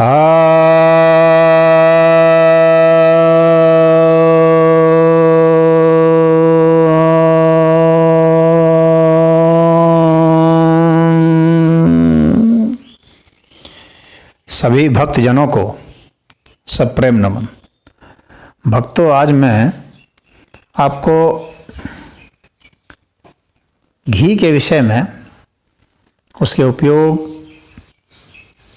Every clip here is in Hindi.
सभी भक्तजनों को सप्रेम नमन। भक्तों, आज मैं आपको घी के विषय में, उसके उपयोग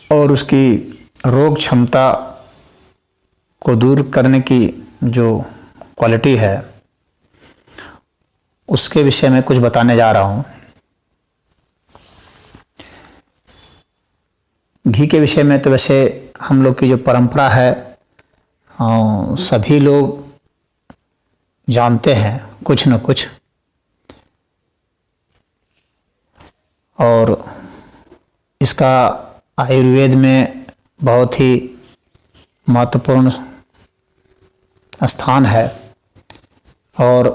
और उसकी रोग क्षमता को दूर करने की जो क्वालिटी है, उसके विषय में कुछ बताने जा रहा हूँ। घी के विषय में तो वैसे हम लोग की जो परंपरा है सभी लोग जानते हैं कुछ न कुछ, और इसका आयुर्वेद में बहुत ही महत्वपूर्ण स्थान है। और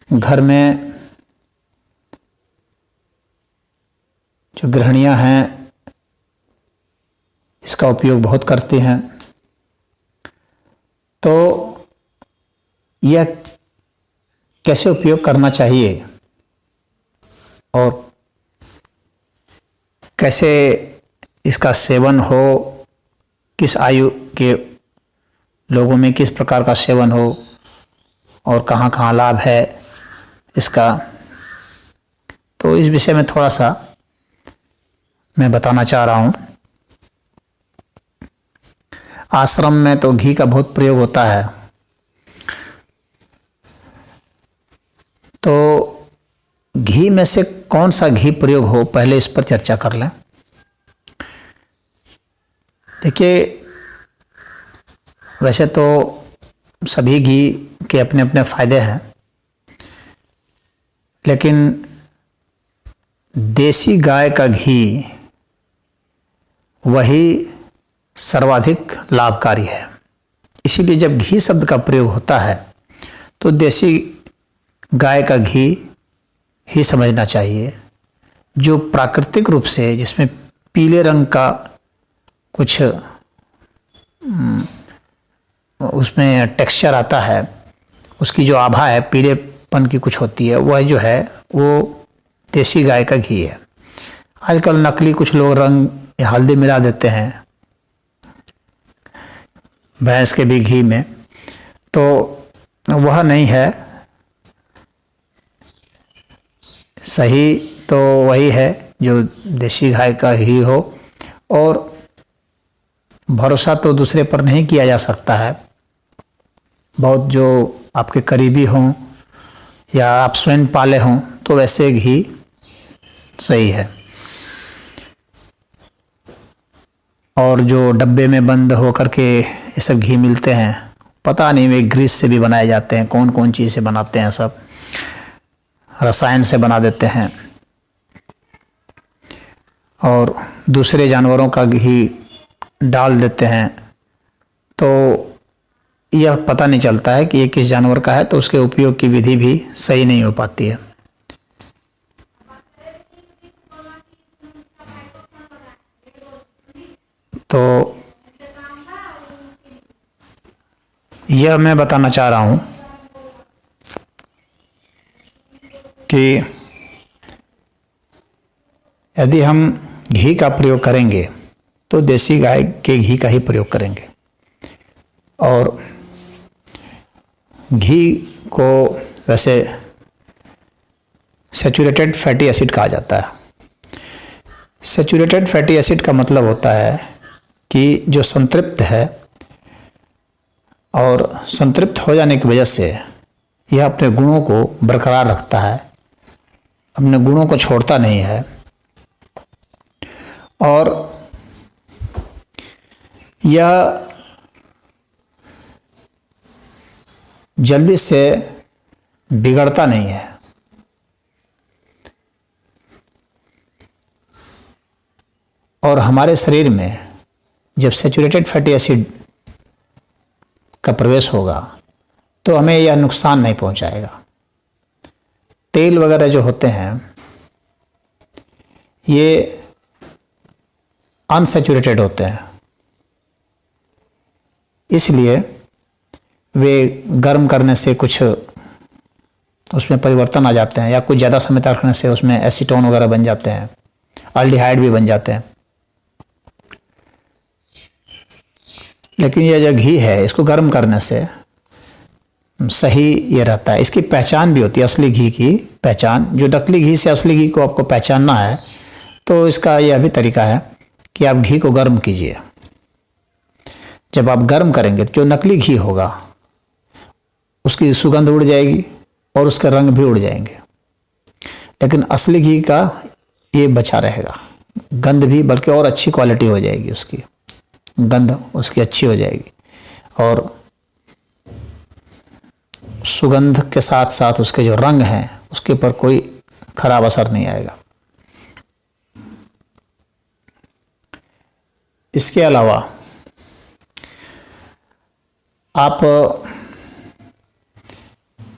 घर में जो गृहिणियां हैं इसका उपयोग बहुत करती हैं। तो यह कैसे उपयोग करना चाहिए और कैसे इसका सेवन हो, किस आयु के लोगों में किस प्रकार का सेवन हो और कहाँ कहाँ लाभ है इसका, तो इस विषय में थोड़ा सा मैं बताना चाह रहा हूँ। आश्रम में तो घी का बहुत प्रयोग होता है, तो घी में से कौन सा घी प्रयोग हो, पहले इस पर चर्चा कर लें। देखिए, वैसे तो सभी घी के अपने अपने फायदे हैं, लेकिन देसी गाय का घी वही सर्वाधिक लाभकारी है। इसीलिए जब घी शब्द का प्रयोग होता है तो देसी गाय का घी ही समझना चाहिए, जो प्राकृतिक रूप से, जिसमें पीले रंग का कुछ उसमें टेक्सचर आता है, उसकी जो आभा है पीलेपन की कुछ होती है, वह जो है वो देसी गाय का घी है। आजकल नकली कुछ लोग रंग या हल्दी मिला देते हैं भैंस के भी घी में, तो वह नहीं है। सही तो वही है जो देसी गाय का घी हो, और भरोसा तो दूसरे पर नहीं किया जा सकता है। बहुत जो आपके करीबी हों या आप स्वयं पाले हों तो वैसे घी सही है। और जो डब्बे में बंद होकर के ये सब घी मिलते हैं, पता नहीं वे ग्रीस से भी बनाए जाते हैं, कौन कौन चीज़ से बनाते हैं, सब रसायन से बना देते हैं, और दूसरे जानवरों का घी डाल देते हैं, तो यह पता नहीं चलता है कि ये किस जानवर का है, तो उसके उपयोग की विधि भी सही नहीं हो पाती है। तो यह मैं बताना चाह रहा हूँ कि यदि हम घी का प्रयोग करेंगे तो देसी गाय के घी का ही प्रयोग करेंगे। और घी को वैसे सैचुरेटेड फैटी एसिड कहा जाता है। सैचुरेटेड फैटी एसिड का मतलब होता है कि जो संतृप्त है, और संतृप्त हो जाने की वजह से यह अपने गुणों को बरकरार रखता है, अपने गुणों को छोड़ता नहीं है, और यह जल्दी से बिगड़ता नहीं है। और हमारे शरीर में जब सैचुरेटेड फैटी एसिड का प्रवेश होगा तो हमें यह नुकसान नहीं पहुंचाएगा। तेल वगैरह जो होते हैं ये अनसैचुरेटेड होते हैं, इसलिए वे गर्म करने से कुछ उसमें परिवर्तन आ जाते हैं, या कुछ ज़्यादा समय तक रखने से उसमें एसीटोन वगैरह बन जाते हैं, अल्डिहाइड भी बन जाते हैं। लेकिन यह जो घी है, इसको गर्म करने से सही ये रहता है। इसकी पहचान भी होती है, असली घी की पहचान। जो नकली घी से असली घी को आपको पहचानना है तो इसका यह भी तरीका है कि आप घी को गर्म कीजिए। जब आप गर्म करेंगे तो जो नकली घी होगा उसकी सुगंध उड़ जाएगी और उसके रंग भी उड़ जाएंगे, लेकिन असली घी का ये बचा रहेगा, गंध भी, बल्कि और अच्छी क्वालिटी हो जाएगी, उसकी गंध उसकी अच्छी हो जाएगी और सुगंध के साथ साथ उसके जो रंग हैं उसके ऊपर कोई खराब असर नहीं आएगा। इसके अलावा आप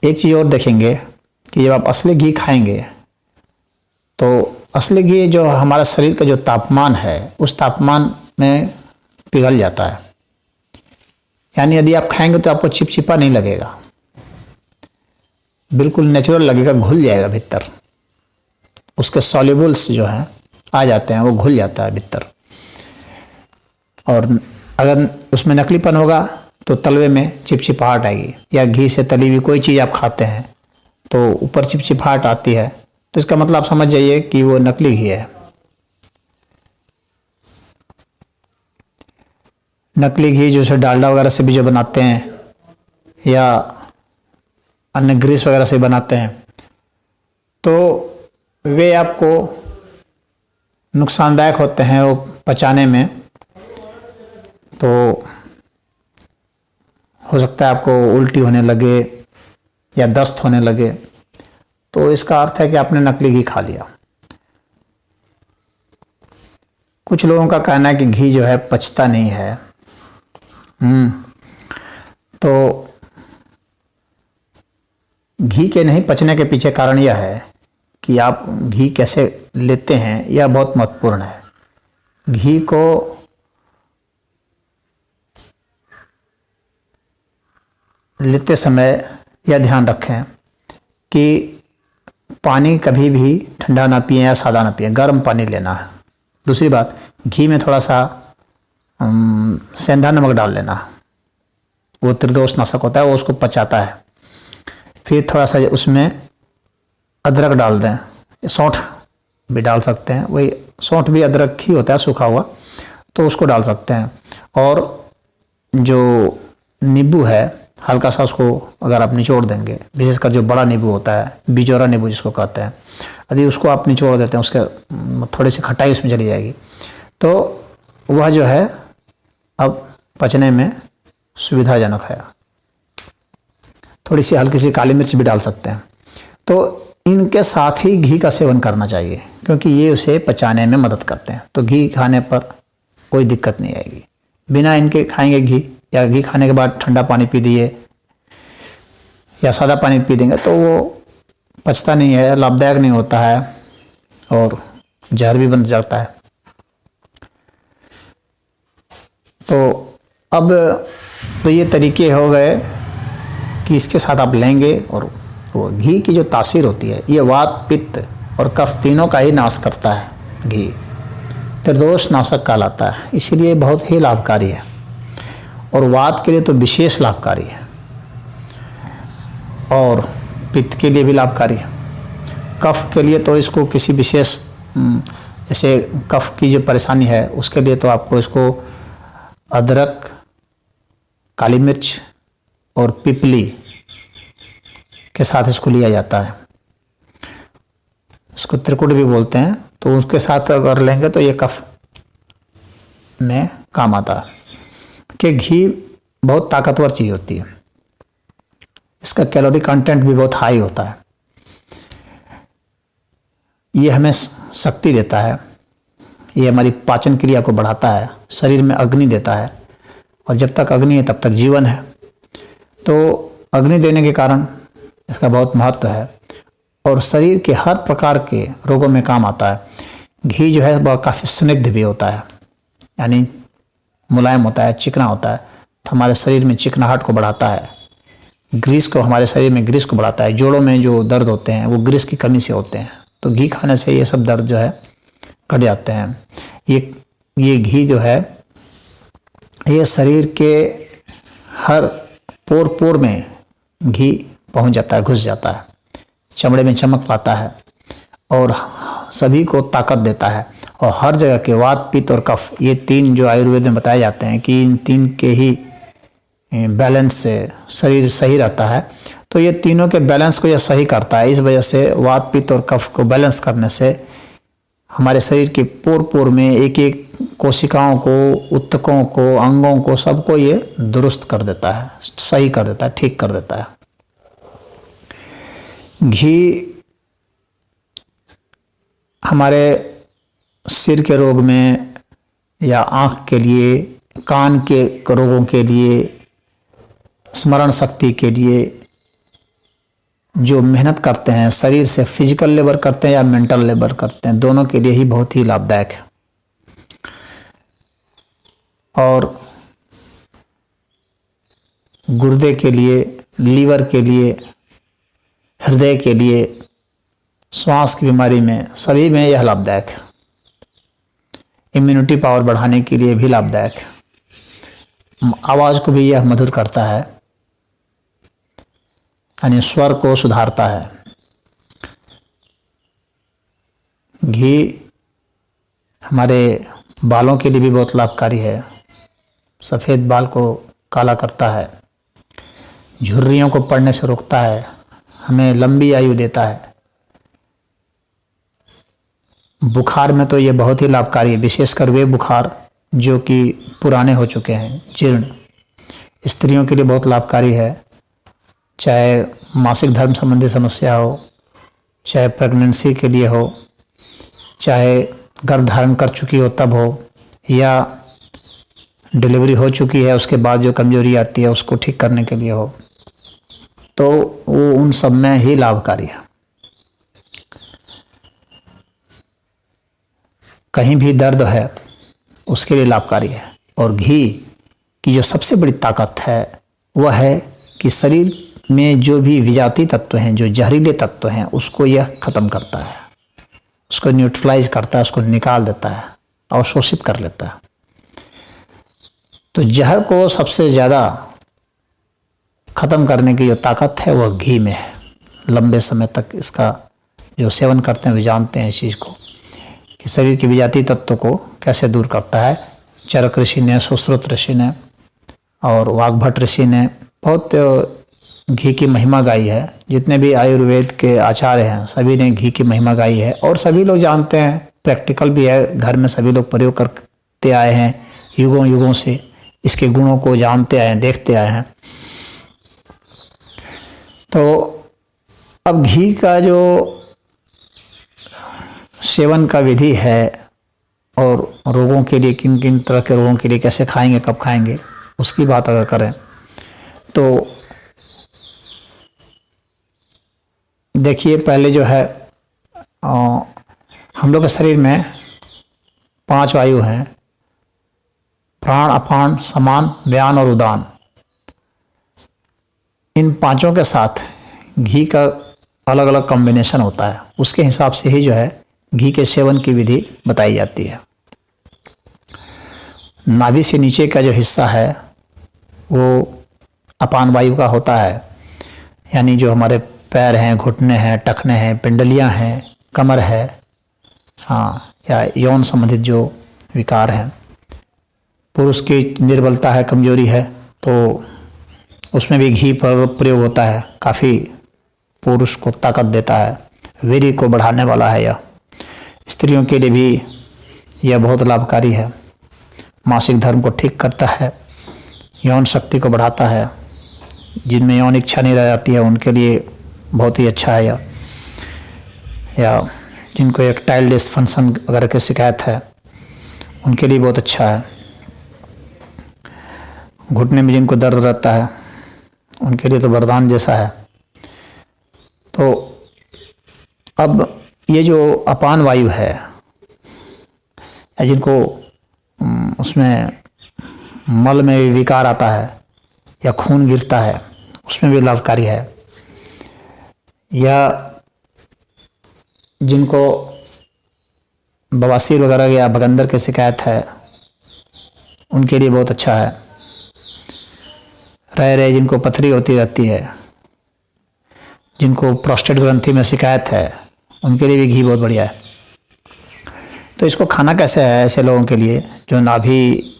एक चीज़ और देखेंगे कि जब आप असली घी खाएंगे तो असली घी जो हमारा शरीर का जो तापमान है उस तापमान में पिघल जाता है। यानी यदि आप खाएंगे तो आपको चिपचिपा नहीं लगेगा, बिल्कुल नेचुरल लगेगा, घुल जाएगा भीतर। उसके सॉल्युबल्स जो हैं आ जाते हैं, वो घुल जाता है भीतर। और अगर उसमें नकलीपन होगा तो तलवे में चिपचिपाहट आएगी, या घी से तली हुई कोई चीज़ आप खाते हैं तो ऊपर चिपचिपाहट आती है, तो इसका मतलब आप समझ जाइए कि वो नकली घी है। नकली घी जैसे डालडा वगैरह से भी जो बनाते हैं या अन्य ग्रीस वगैरह से बनाते हैं, तो वे आपको नुकसानदायक होते हैं वो पचाने में। तो हो सकता है आपको उल्टी होने लगे या दस्त होने लगे, तो इसका अर्थ है कि आपने नकली घी खा लिया। कुछ लोगों का कहना है कि घी जो है पचता नहीं है। तो घी के नहीं पचने के पीछे कारण यह है कि आप घी कैसे लेते हैं, यह बहुत महत्वपूर्ण है। घी को लेते समय यह ध्यान रखें कि पानी कभी भी ठंडा ना पिएं या सादा ना पिएं, गर्म पानी लेना है। दूसरी बात, घी में थोड़ा सा सेंधा नमक डाल लेना, वो त्रिदोष नाशक होता है, वो उसको पचाता है। फिर थोड़ा सा उसमें अदरक डाल दें, सौंठ भी डाल सकते हैं, वही सौंठ भी अदरक ही होता है सूखा हुआ, तो उसको डाल सकते हैं। और जो नींबू है हल्का सा उसको अगर आप निचोड़ देंगे, विशेषकर जो बड़ा नींबू होता है, बिजोरा नींबू जिसको कहते हैं, यदि उसको आप निचोड़ देते हैं, उसके थोड़ी सी खटाई उसमें चली जाएगी, तो वह जो है अब पचने में सुविधाजनक है। थोड़ी सी हल्की सी काली मिर्च भी डाल सकते हैं। तो इनके साथ ही घी का सेवन करना चाहिए, क्योंकि ये उसे पचाने में मदद करते हैं। तो घी खाने पर कोई दिक्कत नहीं आएगी। बिना इनके खाएंगे घी, या घी खाने के बाद ठंडा पानी पी दिए या सादा पानी पी देंगे तो वो पचता नहीं है, लाभदायक नहीं होता है और जहर भी बन जाता है। तो अब तो ये तरीके हो गए कि इसके साथ आप लेंगे, और वो घी की जो तासीर होती है ये वात, पित्त और कफ तीनों का ही नाश करता है। घी त्रिदोष नाशक कहलाता है, इसीलिए बहुत ही लाभकारी है। और वात के लिए तो विशेष लाभकारी है, और पित्त के लिए भी लाभकारी है। कफ के लिए तो इसको किसी विशेष, जैसे कफ की जो परेशानी है उसके लिए तो आपको इसको अदरक, काली मिर्च और पिपली के साथ इसको लिया जाता है। इसको त्रिकुट भी बोलते हैं। तो उसके साथ अगर लेंगे तो ये कफ में काम आता है। कि घी बहुत ताकतवर चीज़ होती है, इसका कैलोरी कंटेंट भी बहुत हाई होता है। ये हमें शक्ति देता है, ये हमारी पाचन क्रिया को बढ़ाता है, शरीर में अग्नि देता है, और जब तक अग्नि है तब तक जीवन है। तो अग्नि देने के कारण इसका बहुत महत्व है, और शरीर के हर प्रकार के रोगों में काम आता है। घी जो है वह काफ़ी स्निग्ध भी होता है, यानी मुलायम होता है, चिकना होता है, तो हमारे शरीर में चिकनाहट को बढ़ाता है। ग्रीस को, हमारे शरीर में ग्रीस को बढ़ाता है। जोड़ों में जो दर्द होते हैं वो ग्रीस की कमी से होते हैं, तो घी खाने से ये सब दर्द जो है घट जाते हैं। ये घी जो है ये शरीर के हर पोर पोर में घी पहुंच जाता है, घुस जाता है, चमड़े में चमक लाता है और सभी को ताकत देता है। और हर जगह के वात, पित्त और कफ, ये तीन जो आयुर्वेद में बताए जाते हैं कि इन तीन के ही बैलेंस से शरीर सही रहता है। तो ये तीनों के बैलेंस को यह सही करता है। इस वजह से वात, पित्त और कफ को बैलेंस करने से हमारे शरीर के पोर पोर में एक एक कोशिकाओं को, ऊतकों को, अंगों को, सबको ये दुरुस्त कर देता है, सही कर देता है, ठीक कर देता है। घी हमारे सिर के रोग में या आँख के लिए, कान के रोगों के लिए, स्मरण शक्ति के लिए जो मेहनत करते हैं, शरीर से फिजिकल लेबर करते हैं या मेंटल लेबर करते हैं, दोनों के लिए ही बहुत ही लाभदायक है। और गुर्दे के लिए, लीवर के लिए, हृदय के लिए, श्वास की बीमारी में, सभी में यह लाभदायक है। इम्यूनिटी पावर बढ़ाने के लिए भी लाभदायक है। आवाज़ को भी यह मधुर करता है, यानी स्वर को सुधारता है। घी हमारे बालों के लिए भी बहुत लाभकारी है। सफ़ेद बाल को काला करता है, झुर्रियों को पड़ने से रोकता है, हमें लंबी आयु देता है। बुखार में तो ये बहुत ही लाभकारी है, विशेषकर वे बुखार जो कि पुराने हो चुके हैं, जीर्ण। स्त्रियों के लिए बहुत लाभकारी है, चाहे मासिक धर्म संबंधी समस्या हो, चाहे प्रेगनेंसी के लिए हो, चाहे गर्भ धारण कर चुकी हो तब हो, या डिलीवरी हो चुकी है उसके बाद जो कमजोरी आती है उसको ठीक करने के लिए हो, तो वो उन सब में ही लाभकारी है। कहीं भी दर्द है उसके लिए लाभकारी है। और घी की जो सबसे बड़ी ताकत है वह है कि शरीर में जो भी विजातीय तत्व हैं, जो जहरीले तत्व हैं, उसको यह खत्म करता है, उसको न्यूट्रलाइज करता है, उसको निकाल देता है, अवशोषित कर लेता है। तो जहर को सबसे ज़्यादा ख़त्म करने की जो ताकत है वह घी में है। लंबे समय तक इसका जो सेवन करते हैं वे जानते हैं इस चीज़ को कि शरीर के विजातीय तत्व को कैसे दूर करता है। चरक ऋषि ने, सुश्रुत ऋषि ने और वाग्भट ऋषि ने बहुत घी की महिमा गाई है। जितने भी आयुर्वेद के आचार्य हैं सभी ने घी की महिमा गाई है और सभी लोग जानते हैं, प्रैक्टिकल भी है, घर में सभी लोग प्रयोग करते आए हैं, युगों युगों से इसके गुणों को जानते आए हैं, देखते आए हैं। तो अब घी का जो सेवन का विधि है और रोगों के लिए, किन किन तरह के रोगों के लिए कैसे खाएंगे, कब खाएंगे, उसकी बात अगर करें तो देखिए, पहले जो है हम लोग के शरीर में 5 वायु हैं, प्राण, अपान, समान, व्यान और उदान। इन पांचों के साथ घी का अलग अलग कॉम्बिनेशन होता है, उसके हिसाब से ही जो है घी के सेवन की विधि बताई जाती है। नाभि से नीचे का जो हिस्सा है वो अपान वायु का होता है, यानी जो हमारे पैर हैं, घुटने हैं, टखने हैं, पिंडलियां हैं, कमर है, हाँ, या यौन संबंधित जो विकार हैं। पुरुष की निर्बलता है, कमजोरी है, तो उसमें भी घी पर प्रयोग होता है, काफ़ी पुरुष को ताकत देता है, वीर्य को बढ़ाने वाला है यह। स्त्रियों के लिए भी यह बहुत लाभकारी है, मासिक धर्म को ठीक करता है, यौन शक्ति को बढ़ाता है, जिनमें यौन इच्छा नहीं रह जाती है उनके लिए बहुत ही अच्छा है यह, या जिनको इरेक्टाइल डिसफंक्शन वगैरह की शिकायत है उनके लिए बहुत अच्छा है। घुटने में जिनको दर्द रहता है उनके लिए तो वरदान जैसा है। तो अब ये जो अपान वायु है, या जिनको उसमें मल में भी विकार आता है या खून गिरता है, उसमें भी लाभकारी है। या जिनको बवासीर वगैरह या बगंदर की शिकायत है, उनके लिए बहुत अच्छा है। रह जिनको पथरी होती रहती है, जिनको प्रोस्टेट ग्रंथि में शिकायत है, उनके लिए भी घी बहुत बढ़िया है। तो इसको खाना कैसे है ऐसे लोगों के लिए जो नाभि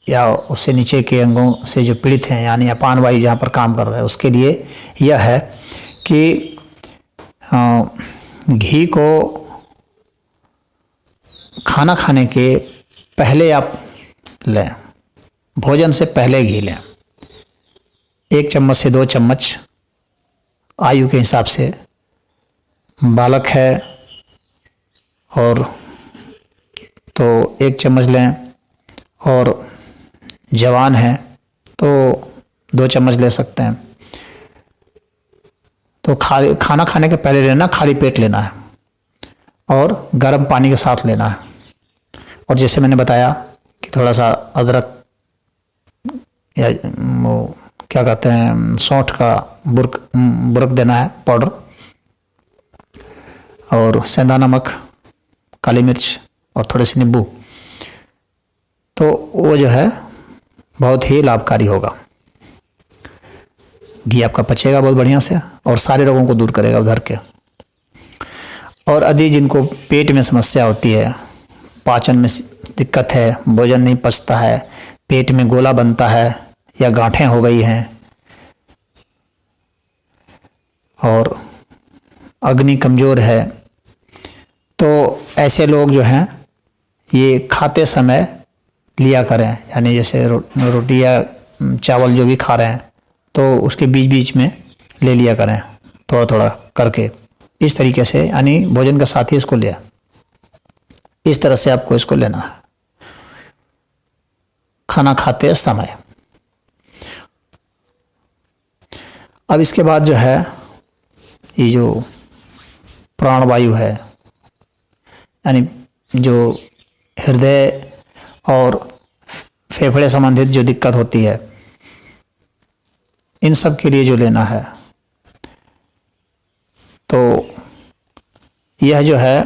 या उससे नीचे के अंगों से जो पीड़ित हैं, यानी अपान वायु जहाँ पर काम कर रहा है, उसके लिए यह है कि घी को खाना खाने के पहले आप लें, भोजन से पहले घी लें। 1 चम्मच से 2 चम्मच आयु के हिसाब से। बालक है और तो 1 चम्मच लें, और जवान है तो 2 चम्मच ले सकते हैं। तो खाना खाने के पहले लेना, खाली पेट लेना है और गर्म पानी के साथ लेना है। और जैसे मैंने बताया कि थोड़ा सा अदरक या वो क्या कहते हैं, सौंठ का बुरक देना है पाउडर, और सेंधा नमक, काली मिर्च और थोड़े से नींबू। तो वो जो है बहुत ही लाभकारी होगा। घी आपका पचेगा बहुत बढ़िया से और सारे रोगों को दूर करेगा उधर के। और यदि जिनको पेट में समस्या होती है, पाचन में दिक्कत है, भोजन नहीं पचता है, पेट में गोला बनता है या गांठें हो गई हैं और अग्नि कमज़ोर है, तो ऐसे लोग जो हैं ये खाते समय लिया करें। यानी जैसे रोटी या चावल जो भी खा रहे हैं तो उसके बीच बीच में ले लिया करें, थोड़ा थोड़ा करके, इस तरीके से, यानी भोजन का साथ ही इसको लिया। इस तरह से आपको इसको लेना है खाना खाते समय। अब इसके बाद जो है ये जो प्राणवायु है, यानी जो हृदय और फेफड़े संबंधित जो दिक्कत होती है, इन सब के लिए जो लेना है, तो यह जो है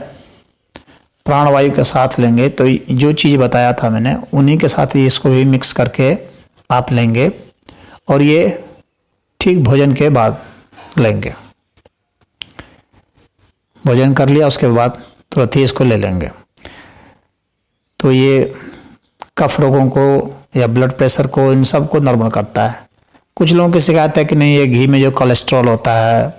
प्राणवायु के साथ लेंगे। तो जो चीज़ बताया था मैंने, उन्हीं के साथ ही इसको भी मिक्स करके आप लेंगे, और ये ठीक भोजन के बाद लेंगे। भोजन कर लिया उसके बाद तुरंत ही इसको ले लेंगे। तो ये कफ रोगों को या ब्लड प्रेशर को, इन सब को नॉर्मल करता है। कुछ लोगों की शिकायत है कि नहीं ये घी में जो कोलेस्ट्रॉल होता है,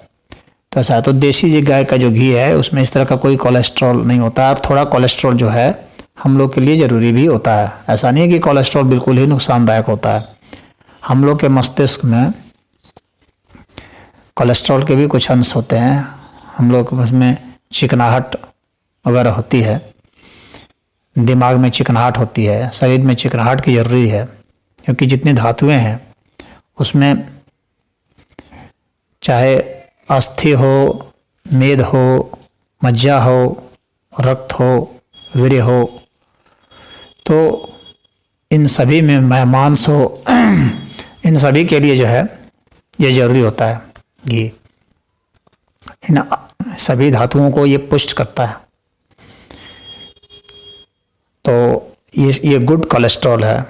तो ऐसा है। तो देसी जी गाय का जो घी है उसमें इस तरह का कोई कोलेस्ट्रॉल नहीं होता है। और थोड़ा कोलेस्ट्रॉल जो है हम लोग के लिए ज़रूरी भी होता है। ऐसा नहीं है कि कोलेस्ट्रॉल बिल्कुल ही नुकसानदायक होता है। हम लोग के मस्तिष्क में कोलेस्ट्रॉल के भी कुछ अंश होते हैं। हम लोग उसमें चिकनाहट वगैरह होती है, दिमाग में चिकनाहट होती है, शरीर में चिकनाहट की ज़रूरी है, क्योंकि जितनी धातुएं हैं उसमें चाहे अस्थि हो, मेद हो, मज्जा हो, रक्त हो, वीर्य हो, तो इन सभी में मांस हो, इन सभी के लिए जो है ये जरूरी होता है घी। इन सभी धातुओं को ये पुष्ट करता है। तो ये गुड कोलेस्ट्रॉल है,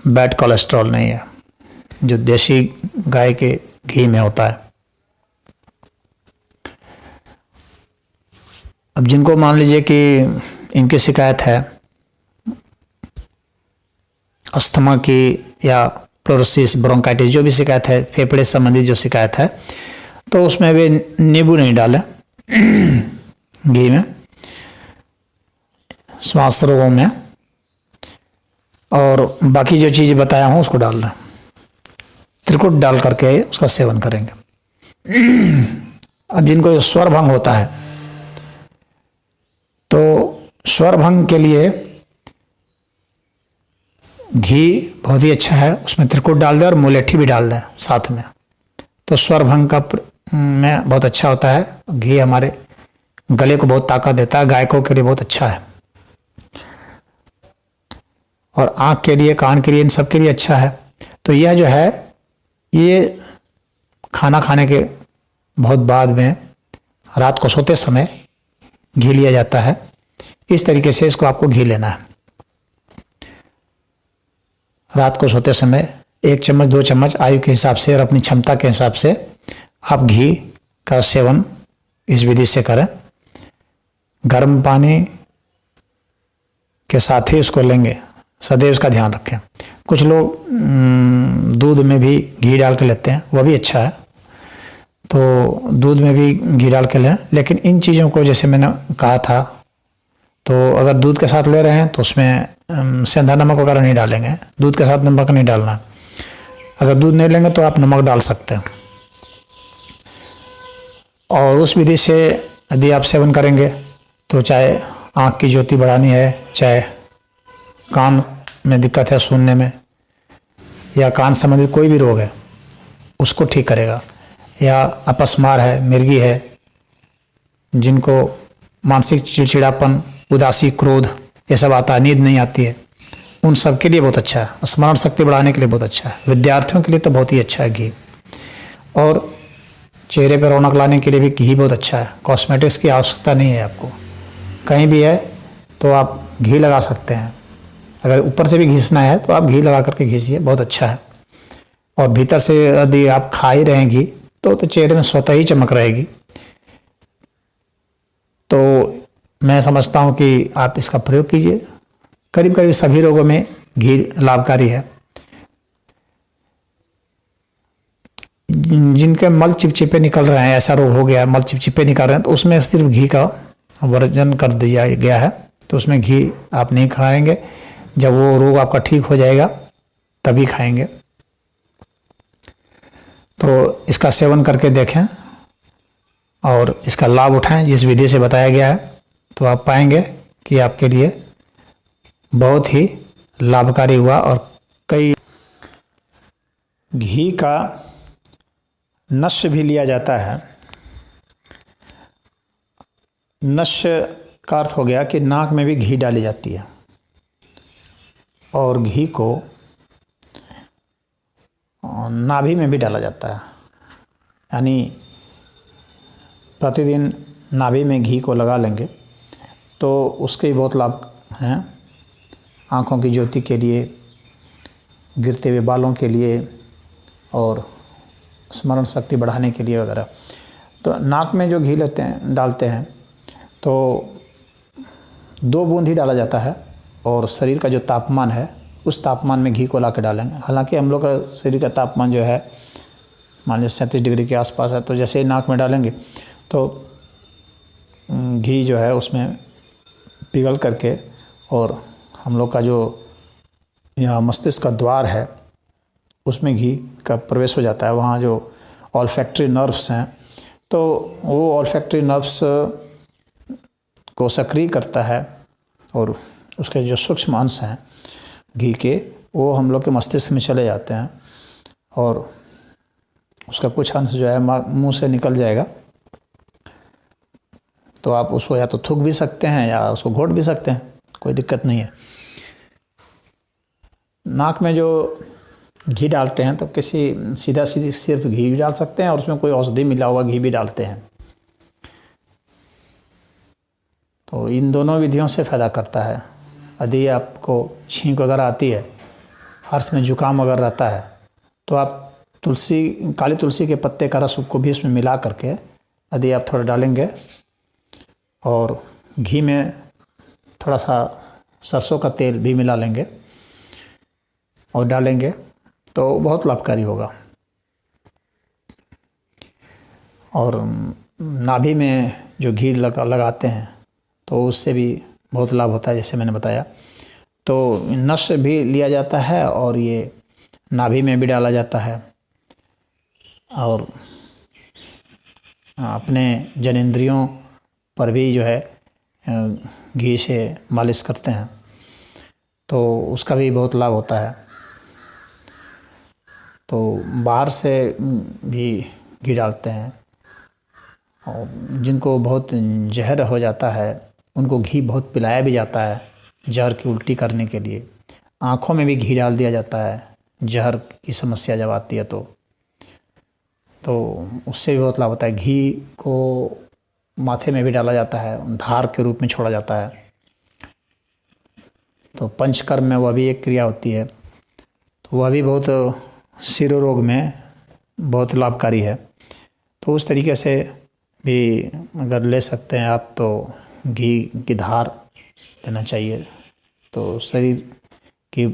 बैड कोलेस्ट्रॉल नहीं है, जो देसी गाय के घी में होता है। अब जिनको मान लीजिए कि इनकी शिकायत है अस्थमा की या प्लोरोसिस, ब्रोंकाइटिस, जो भी शिकायत है, फेफड़े संबंधी जो शिकायत है, तो उसमें भी नींबू नहीं डालें घी में, श्वास रोगों में, और बाकी जो चीज़ बताया हूँ उसको डाल दें। त्रिकुट डाल करके उसका सेवन करेंगे। अब जिनको स्वर भंग होता है, तो स्वर भंग के लिए घी बहुत ही अच्छा है, उसमें त्रिकुट डाल दें और मुलेठी भी डाल दें साथ में, तो स्वर भंग का में बहुत अच्छा होता है। घी हमारे गले को बहुत ताकत देता है, गायकों के लिए बहुत अच्छा है। और आँख के लिए, कान के लिए, इन सब के लिए अच्छा है। तो यह जो है ये खाना खाने के बहुत बाद में रात को सोते समय घी लिया जाता है। इस तरीके से इसको आपको घी लेना है। रात को सोते समय 1 चम्मच 2 चम्मच आयु के हिसाब से और अपनी क्षमता के हिसाब से आप घी का सेवन इस विधि से करें। गर्म पानी के साथ ही उसको लेंगे, सदैव इसका ध्यान रखें। कुछ लोग दूध में भी घी डाल के लेते हैं, वह भी अच्छा है। तो दूध में भी घी डाल के लें, लेकिन इन चीज़ों को जैसे मैंने कहा था, तो अगर दूध के साथ ले रहे हैं तो उसमें सेंधा नमक वगैरह नहीं डालेंगे, दूध के साथ नमक नहीं डालना। अगर दूध नहीं लेंगे तो आप नमक डाल सकते हैं। और उस विधि से यदि आप सेवन करेंगे तो चाहे आँख की ज्योति बढ़ानी है, चाहे कान में दिक्कत है सुनने में, या कान संबंधित कोई भी रोग है उसको ठीक करेगा, या अपस्मार है, मिर्गी है, जिनको मानसिक चिड़चिड़ापन, उदासी, क्रोध ये सब आता है, नींद नहीं आती है, उन सब के लिए बहुत अच्छा है। स्मरण शक्ति बढ़ाने के लिए बहुत अच्छा है। विद्यार्थियों के लिए तो बहुत ही अच्छा है घी। और चेहरे पर रौनक लाने के लिए भी घी बहुत अच्छा है। कॉस्मेटिक्स की आवश्यकता नहीं है आपको, कहीं भी है तो आप घी लगा सकते हैं। अगर ऊपर से भी घिसना है तो आप घी लगा करके घिसिए, बहुत अच्छा है। और भीतर से यदि आप खा ही रहे हैं घी तो चेहरे में स्वतः ही चमक रहेगी। तो मैं समझता हूँ कि आप इसका प्रयोग कीजिए। करीब करीब सभी रोगों में घी लाभकारी है। जिनके मल चिपचिपे निकल रहे हैं, ऐसा रोग हो गया मल चिपचिपे निकल रहे हैं, तो उसमें सिर्फ घी का वर्जन कर दिया गया है। तो उसमें घी आप नहीं खाएंगे, जब वो रोग आपका ठीक हो जाएगा तभी खाएंगे। तो इसका सेवन करके देखें और इसका लाभ उठाएं जिस विधि से बताया गया है, तो आप पाएंगे कि आपके लिए बहुत ही लाभकारी हुआ। और कई घी का नश्य भी लिया जाता है। नश्य का अर्थ हो गया कि नाक में भी घी डाली जाती है, और घी को नाभि में भी डाला जाता है। यानी प्रतिदिन नाभि में घी को लगा लेंगे तो उसके बहुत लाभ हैं। आँखों की ज्योति के लिए, गिरते हुए बालों के लिए, और स्मरण शक्ति बढ़ाने के लिए वगैरह। तो नाक में जो घी लेते हैं, डालते हैं, तो 2 बूंद ही डाला जाता है। और शरीर का जो तापमान है उस तापमान में घी को ला के डालेंगे। हालांकि हम लोग का शरीर का तापमान जो है मान लीजिए 37 डिग्री के आसपास है, तो जैसे ही नाक में डालेंगे तो घी जो है उसमें पिघल करके, और हम लोग का जो यहाँ मस्तिष्क का द्वार है उसमें घी का प्रवेश हो जाता है। वहाँ जो ऑल्फैक्टरी नर्व्स हैं, तो वो ऑल्फैक्टरी नर्व्स को सक्रिय करता है, और उसके जो सूक्ष्म अंश हैं घी के, वो हम लोग के मस्तिष्क में चले जाते हैं, और उसका कुछ अंश जो है मुंह से निकल जाएगा। तो आप उसको या तो थूक भी सकते हैं या उसको घोट भी सकते हैं, कोई दिक्कत नहीं है। नाक में जो घी डालते हैं तो किसी सीधा सीधी सिर्फ घी भी डाल सकते हैं, और उसमें कोई औषधि मिला हुआ घी भी डालते हैं। तो इन दोनों विधियों से फ़ायदा करता है। यदि आपको छींक वगैरह आती है, हर्ष में जुकाम वगैरह रहता है, तो आप काली तुलसी के पत्ते का रस को भी इसमें मिला करके यदि आप थोड़ा डालेंगे, और घी में थोड़ा सा सरसों का तेल भी मिला लेंगे और डालेंगे, तो बहुत लाभकारी होगा। और नाभि में जो घी लगाते हैं तो उससे भी बहुत लाभ होता है, जैसे मैंने बताया। तो नस भी लिया जाता है और ये नाभि में भी डाला जाता है, और अपने जनेंद्रियों पर भी जो है घी से मालिश करते हैं, तो उसका भी बहुत लाभ होता है। तो बाहर से भी घी डालते हैं, और जिनको बहुत जहर हो जाता है उनको घी बहुत पिलाया भी जाता है जहर की उल्टी करने के लिए। आँखों में भी घी डाल दिया जाता है, जहर की समस्या जब आती है तो उससे भी बहुत लाभ होता है। घी को माथे में भी डाला जाता है, धार के रूप में छोड़ा जाता है। तो पंचकर्म में वह भी एक क्रिया होती है, तो वह भी बहुत सिर रोग में बहुत लाभकारी है। तो उस तरीके से भी अगर ले सकते हैं आप तो घी की धार लेना चाहिए, तो शरीर के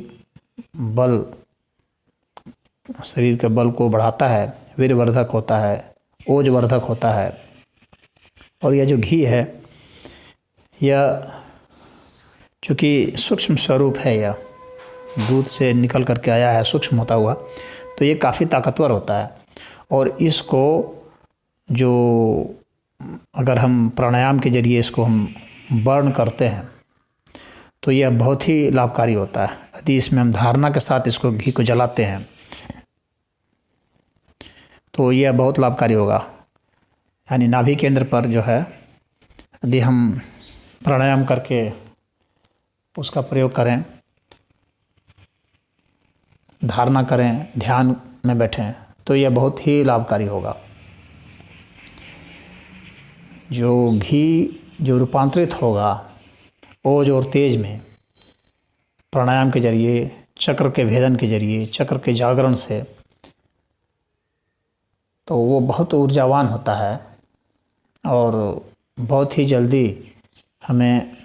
बल को बढ़ाता है, वीरवर्धक होता है, ओजवर्धक होता है। और यह जो घी है यह चूँकि सूक्ष्म स्वरूप है, यह दूध से निकल करके आया है सूक्ष्म होता हुआ, तो ये काफ़ी ताकतवर होता है। और इसको जो अगर हम प्राणायाम के जरिए इसको हम बर्न करते हैं तो यह बहुत ही लाभकारी होता है। यदि इसमें हम धारणा के साथ इसको घी को जलाते हैं तो यह बहुत लाभकारी होगा। यानी नाभि केंद्र पर जो है यदि हम प्राणायाम करके उसका प्रयोग करें, धारणा करें, ध्यान में बैठें, तो यह बहुत ही लाभकारी होगा। जो घी जो रूपांतरित होगा ओज और तेज में प्राणायाम के जरिए, चक्र के भेदन के जरिए, चक्र के जागरण से, तो वो बहुत ऊर्जावान होता है और बहुत ही जल्दी हमें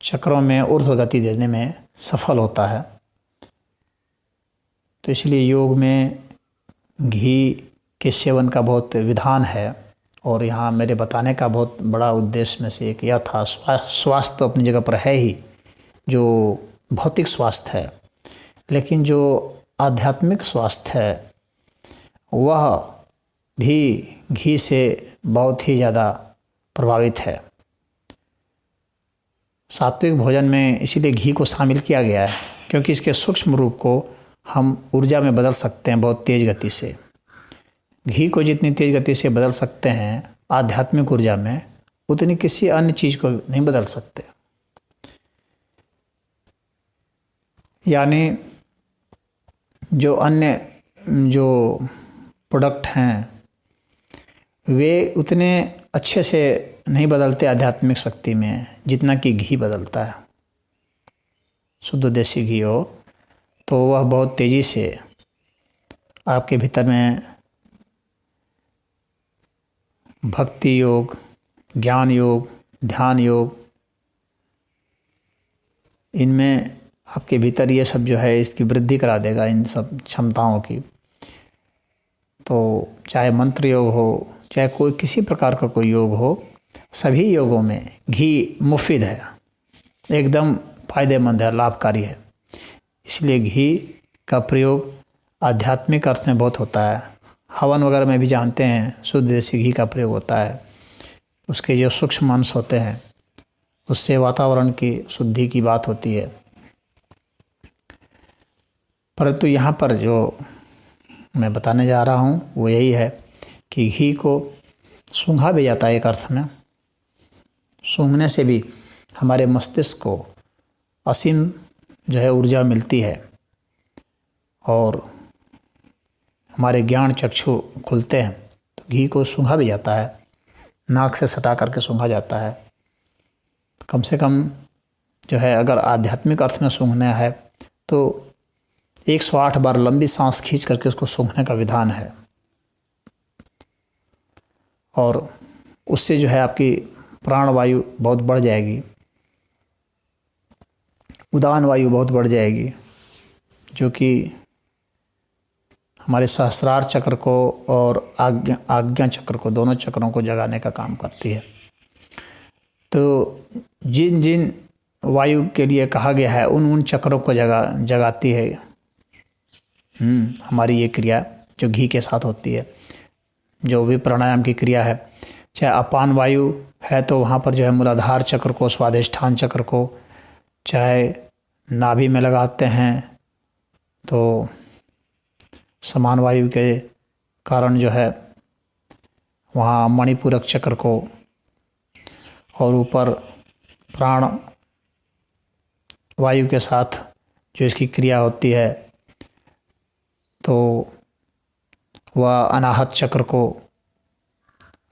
चक्रों में ऊर्ध्व गति देने में सफल होता है। तो इसलिए योग में घी के सेवन का बहुत विधान है। और यहाँ मेरे बताने का बहुत बड़ा उद्देश्य में से एक यह था, स्वास्थ्य तो अपनी जगह पर है ही, जो भौतिक स्वास्थ्य है, लेकिन जो आध्यात्मिक स्वास्थ्य है वह भी घी से बहुत ही ज़्यादा प्रभावित है। सात्विक भोजन में इसीलिए घी को शामिल किया गया है क्योंकि इसके सूक्ष्म रूप को हम ऊर्जा में बदल सकते हैं बहुत तेज़ गति से। घी को जितनी तेज़ गति से बदल सकते हैं आध्यात्मिक ऊर्जा में, उतनी किसी अन्य चीज़ को नहीं बदल सकते। यानी जो अन्य जो प्रोडक्ट हैं वे उतने अच्छे से नहीं बदलते आध्यात्मिक शक्ति में जितना कि घी बदलता है। शुद्ध देसी घी हो तो वह बहुत तेज़ी से आपके भीतर में भक्ति योग, ज्ञान योग, ध्यान योग, इनमें आपके भीतर ये सब जो है इसकी वृद्धि करा देगा, इन सब क्षमताओं की। तो चाहे मंत्र योग हो, चाहे कोई किसी प्रकार का कोई योग हो, सभी योगों में घी मुफीद है, एकदम फ़ायदेमंद है, लाभकारी है। इसलिए घी का प्रयोग आध्यात्मिक अर्थ में बहुत होता है। हवन वगैरह में भी जानते हैं शुद्ध देसी घी का प्रयोग होता है। उसके जो सूक्ष्म अंश होते हैं उससे वातावरण की शुद्धि की बात होती है। परंतु यहाँ पर जो मैं बताने जा रहा हूँ वो यही है कि घी को सूंघा भी जाता है। एक अर्थ में सूंघने से भी हमारे मस्तिष्क को असीम जो है ऊर्जा मिलती है और हमारे ज्ञान चक्षु खुलते हैं। तो घी को सूंघा भी जाता है, नाक से सटा करके सूंघा जाता है। कम से कम जो है अगर आध्यात्मिक अर्थ में सूंघना है तो 108 बार लंबी सांस खींच करके उसको सूंघने का विधान है। और उससे जो है आपकी प्राण वायु बहुत बढ़ जाएगी, उदान वायु बहुत बढ़ जाएगी, जो कि हमारे सहस्रार चक्र को और आज्ञा चक्र को, दोनों चक्रों को जगाने का काम करती है। तो जिन जिन वायु के लिए कहा गया है उन चक्रों को जगाती है हमारी ये क्रिया जो घी के साथ होती है। जो भी प्राणायाम की क्रिया है, चाहे अपान वायु है तो वहाँ पर जो है मूलाधार चक्र को, स्वाधिष्ठान चक्र को, चाहे नाभि में लगाते हैं तो समान वायु के कारण जो है वहाँ मणिपूरक चक्र को, और ऊपर प्राण वायु के साथ जो इसकी क्रिया होती है, तो वह अनाहत चक्र को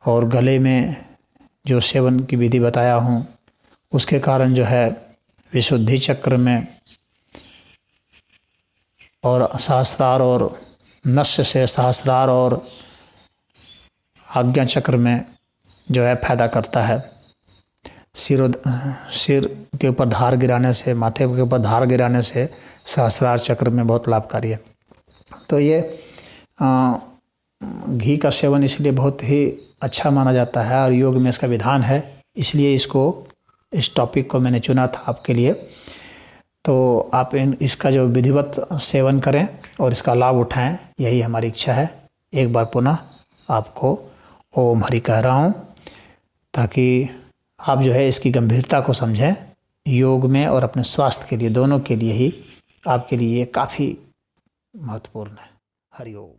और गले में जो सेवन की विधि बताया हूँ उसके कारण जो है विशुद्धि चक्र में और सहस्रार और नस्य से सहस्रार और आज्ञा चक्र में जो है फायदा करता है। सिर के ऊपर धार गिराने से, माथे के ऊपर धार गिराने से सहस्रार चक्र में बहुत लाभकारी है। तो ये घी का सेवन इसलिए बहुत ही अच्छा माना जाता है और योग में इसका विधान है, इसलिए इस टॉपिक को मैंने चुना था आपके लिए। तो आप इसका जो विधिवत सेवन करें और इसका लाभ उठाएं, यही हमारी इच्छा है। एक बार पुनः आपको ओम हरि कह रहा हूँ ताकि आप जो है इसकी गंभीरता को समझें। योग में और अपने स्वास्थ्य के लिए, दोनों के लिए ही आपके लिए काफ़ी महत्वपूर्ण है। हरि ओम।